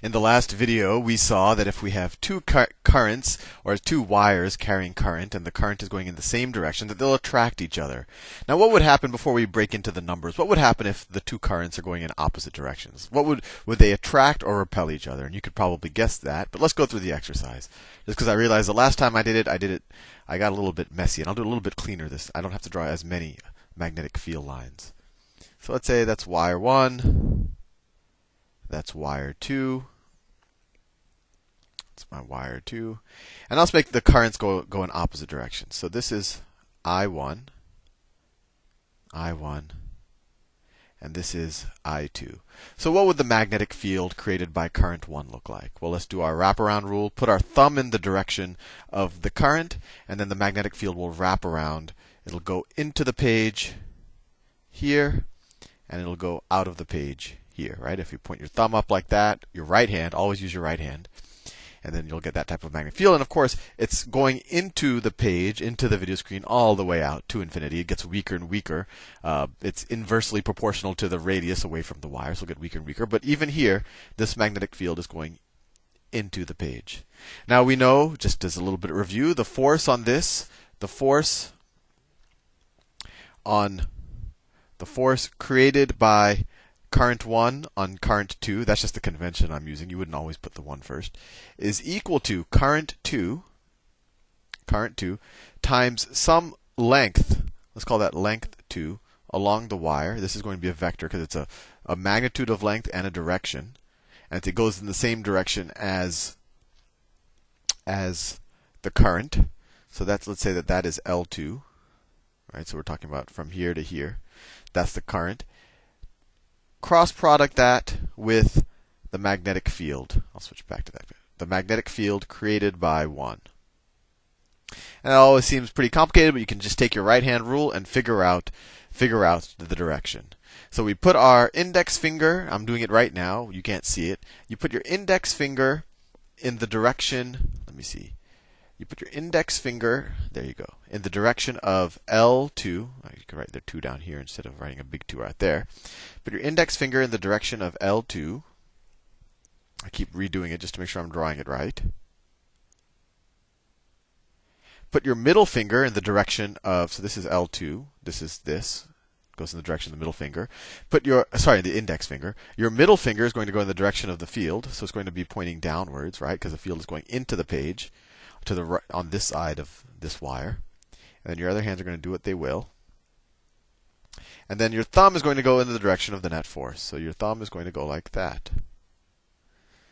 In the last video, we saw that if we have two currents, or two wires carrying current, and the current is going in the same direction, that they'll attract each other. Now, what would happen before we break into the numbers? What would happen if the two currents are going in opposite directions? What would they attract or repel each other? And you could probably guess that, but let's go through the exercise. Just because I realized the last time I got a little bit messy, and I'll do it a little bit cleaner. I don't have to draw as many magnetic field lines. So let's say that's wire 1. That's wire 2. That's my wire 2. And let's make the currents go in opposite directions. So this is I1, and this is I2. So what would the magnetic field created by current 1 look like? Well, let's do our wraparound rule. Put our thumb in the direction of the current, and then the magnetic field will wrap around. It'll go into the page here, and it'll go out of the page here, right? If you point your thumb up like that, your right hand, always use your right hand, and then you'll get that type of magnetic field. And of course, it's going into the page, into the video screen, all the way out to infinity. It gets weaker and weaker. It's inversely proportional to the radius away from the wire, so it'll get weaker and weaker. But even here, this magnetic field is going into the page. Now we know, just as a little bit of review, the force on this, the force created by current 1 on current 2, that's just the convention I'm using, you wouldn't always put the 1 first, is equal to current 2 times some length, let's call that length 2, along the wire. This is going to be a vector because it's a magnitude of length and a direction. And it goes in the same direction as the current. So let's say that is L2. Right? So we're talking about from here to here. That's the current. Cross product that with the magnetic field. I'll switch back to that. The magnetic field created by 1. And it always seems pretty complicated, but you can just take your right hand rule and figure out the direction. So we put our index finger, I'm doing it right now, you can't see it. You put your index finger in the direction, let me see. You put your index finger, there you go, in the direction of L2. You can write the 2 down here instead of writing a big 2 right there. Put your index finger in the direction of L2. I keep redoing it just to make sure I'm drawing it right. Put your middle finger in the direction of, so this is L2, this goes in the direction of the middle finger. The index finger. Your middle finger is going to go in the direction of the field, so it's going to be pointing downwards, right? Because the field is going into the page. To the right, on this side of this wire. And then your other hands are going to do what they will. And then your thumb is going to go in the direction of the net force. So your thumb is going to go like that.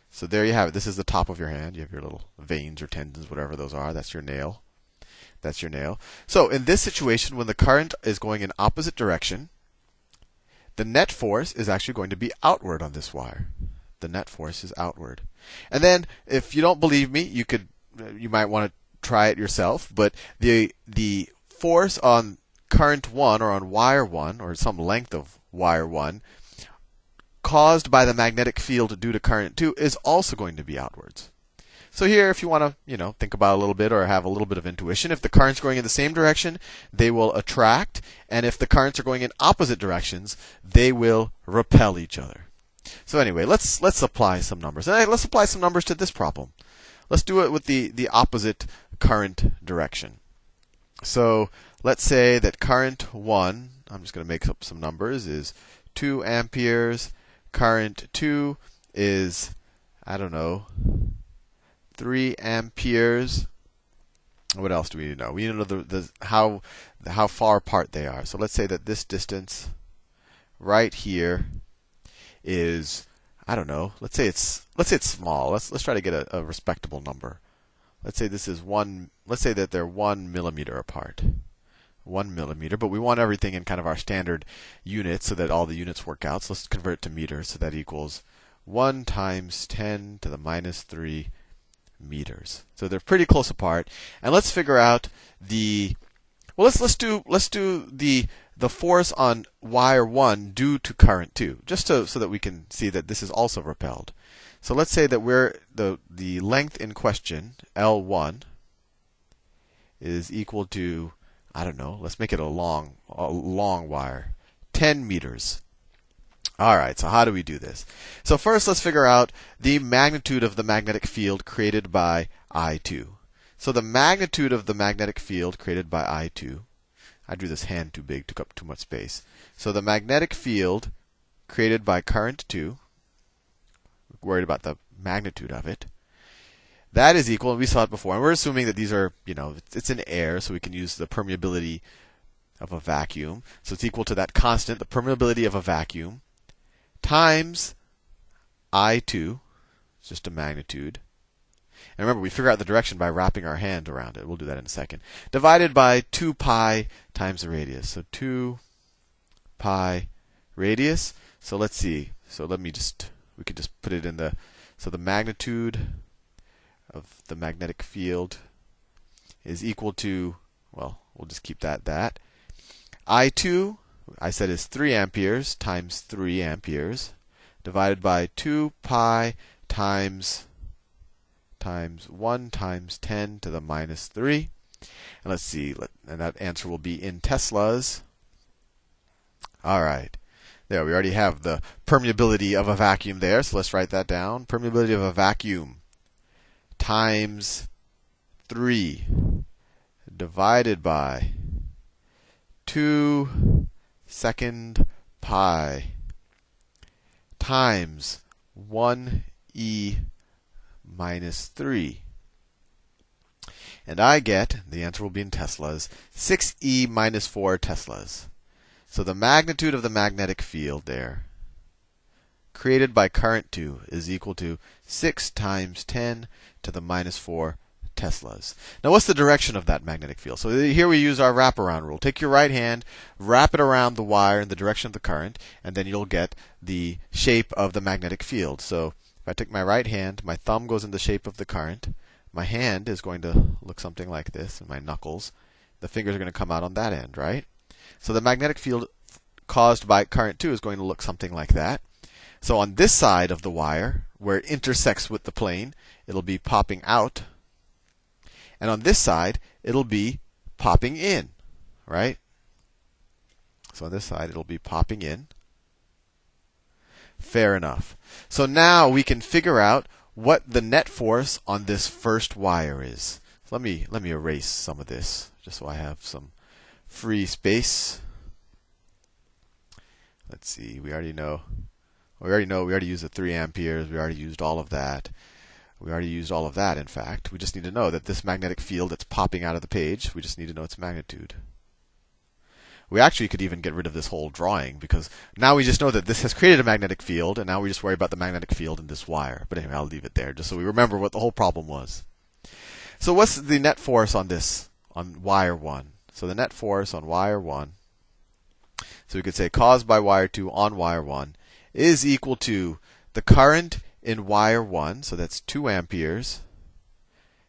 So there you have it. This is the top of your hand. You have your little veins or tendons, whatever those are. That's your nail. That's your nail. So in this situation, when the current is going in opposite direction, the net force is actually going to be outward on this wire. The net force is outward. And then, if you don't believe me, you might want to try it yourself, but the force on current 1 or on wire 1 or some length of wire 1 caused by the magnetic field due to current 2 is also going to be outwards. So here, if you want to, think about it a little bit or have a little bit of intuition, if the currents are going in the same direction, they will attract, and if the currents are going in opposite directions, they will repel each other. So anyway, let's apply some numbers. And let's apply some numbers to this problem. Let's do it with the opposite current direction. So let's say that current 1, I'm just going to make up some numbers, is 2 amperes. Current 2 is, 3 amperes. What else do we need to know? We need to know how far apart they are. So let's say that this distance right here is, let's say it's small. Let's try to get a respectable number. Let's say this is let's say that they're 1 millimeter apart. 1 millimeter, but we want everything in kind of our standard units so that all the units work out. So let's convert it to meters. So that equals 1 times 10 to the minus 3 meters. So they're pretty close apart. And let's figure out let's do the force on wire 1 due to current 2, just so that we can see that this is also repelled. So let's say that the length in question, L1, is equal to, let's make it a long wire, 10 meters. All right, so how do we do this? So first, let's figure out the magnitude of the magnetic field created by I2. So the magnitude of the magnetic field created by I2, I drew this hand too big, took up too much space. So the magnetic field created by current 2, worried about the magnitude of it, that is equal, and we saw it before, and we're assuming that these are, it's in air, so we can use the permeability of a vacuum. So it's equal to that constant, the permeability of a vacuum, times I2, it's just a magnitude. And remember, we figure out the direction by wrapping our hand around it. We'll do that in a second. Divided by 2 pi times the radius. So 2 pi radius. So let's see. So we could just put it in so the magnitude of the magnetic field is equal to, well, we'll just keep that. I2, I said, is 3 amperes times 3 amperes divided by 2 pi times 1 times 10 to the minus 3. And let's see, and that answer will be in Teslas. All right. There, we already have the permeability of a vacuum there, so let's write that down. Permeability of a vacuum times 3 divided by 2 second pi times 1e minus 3. And I get, the answer will be in Teslas, 6e minus 4 Teslas. So the magnitude of the magnetic field there, created by current 2, is equal to 6 times 10 to the minus 4 Teslas. Now, what's the direction of that magnetic field? So here we use our wraparound rule. Take your right hand, wrap it around the wire in the direction of the current, and then you'll get the shape of the magnetic field. So if I take my right hand, my thumb goes in the shape of the current. My hand is going to look something like this, and my knuckles. The fingers are going to come out on that end, right? So the magnetic field caused by current 2 is going to look something like that. So on this side of the wire, where it intersects with the plane, it'll be popping out. And on this side, it'll be popping in, right? So on this side, it'll be popping in. Fair enough. So now we can figure out what the net force on this first wire is. So let me erase some of this, just so I have some free space. Let's see. We already used the 3 amperes. We already used all of that. In fact. We just need to know that this magnetic field that's popping out of the page, we just need to know its magnitude. We actually could even get rid of this whole drawing, because now we just know that this has created a magnetic field, and now we just worry about the magnetic field in this wire. But anyway, I'll leave it there, just so we remember what the whole problem was. So what's the net force on this, on wire 1? So the net force on wire 1, so we could say caused by wire 2 on wire 1, is equal to the current in wire 1, so that's 2 amperes,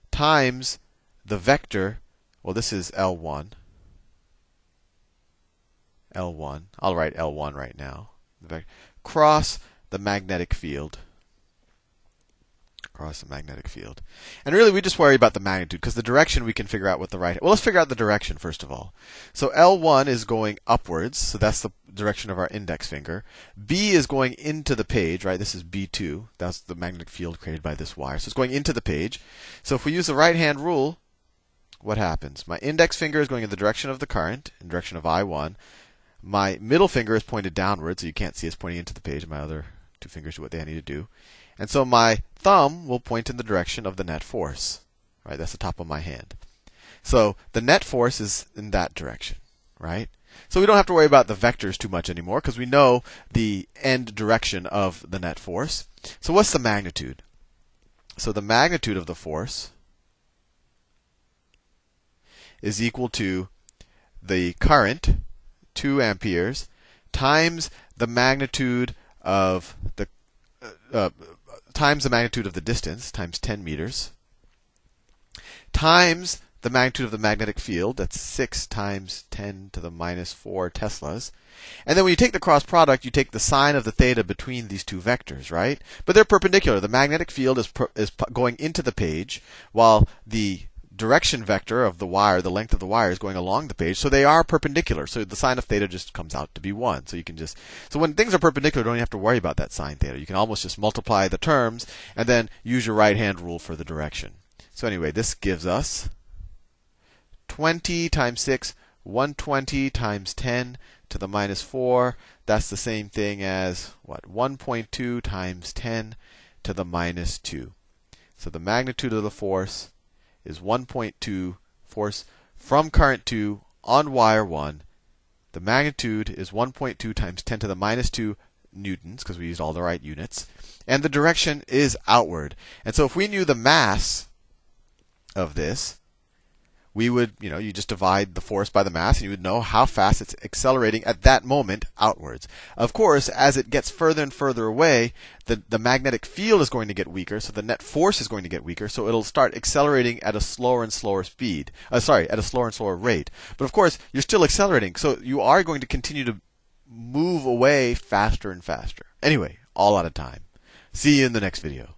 times the vector, well, this is L1. I'll write L1 right now. Cross the magnetic field. And really, we just worry about the magnitude, because the direction we can figure out with the right. Well, let's figure out the direction first of all. So L1 is going upwards, so that's the direction of our index finger. B is going into the page, right? This is B2. That's the magnetic field created by this wire. So it's going into the page. So if we use the right hand rule, what happens? My index finger is going in the direction of the current, in the direction of I1. My middle finger is pointed downward, so you can't see it's pointing into the page. And my other 2 fingers do what they need to do. And so my thumb will point in the direction of the net force. Right? That's the top of my hand. So the net force is in that direction. Right? So we don't have to worry about the vectors too much anymore, because we know the end direction of the net force. So what's the magnitude? So the magnitude of the force is equal to the current, 2 amperes, times the magnitude of the distance, times 10 meters, times the magnitude of the magnetic field, that's 6 times 10 to the minus 4 Teslas. And then when you take the cross product, you take the sine of the theta between these 2 vectors, right? But they're perpendicular. The magnetic field is going into the page, while the direction vector of the wire, the length of the wire, is going along the page, so they are perpendicular. So the sine of theta just comes out to be 1. So you can just, so when things are perpendicular, you don't even have to worry about that sine theta. You can almost just multiply the terms and then use your right hand rule for the direction. So anyway, this gives us 20 times 6, 120 times 10 to the minus 4. That's the same thing as what? 1.2 times 10 to the minus 2. So the magnitude of the force is 1.2 force from current 2 on wire 1. The magnitude is 1.2 times 10 to the minus 2 newtons, because we used all the right units. And the direction is outward. And so if we knew the mass of this, we would, you just divide the force by the mass, and you would know how fast it's accelerating at that moment outwards. Of course, as it gets further and further away, the magnetic field is going to get weaker, so the net force is going to get weaker, so it'll start accelerating at a slower and slower speed. At a slower and slower rate. But of course, you're still accelerating, so you are going to continue to move away faster and faster. Anyway, all out of time. See you in the next video.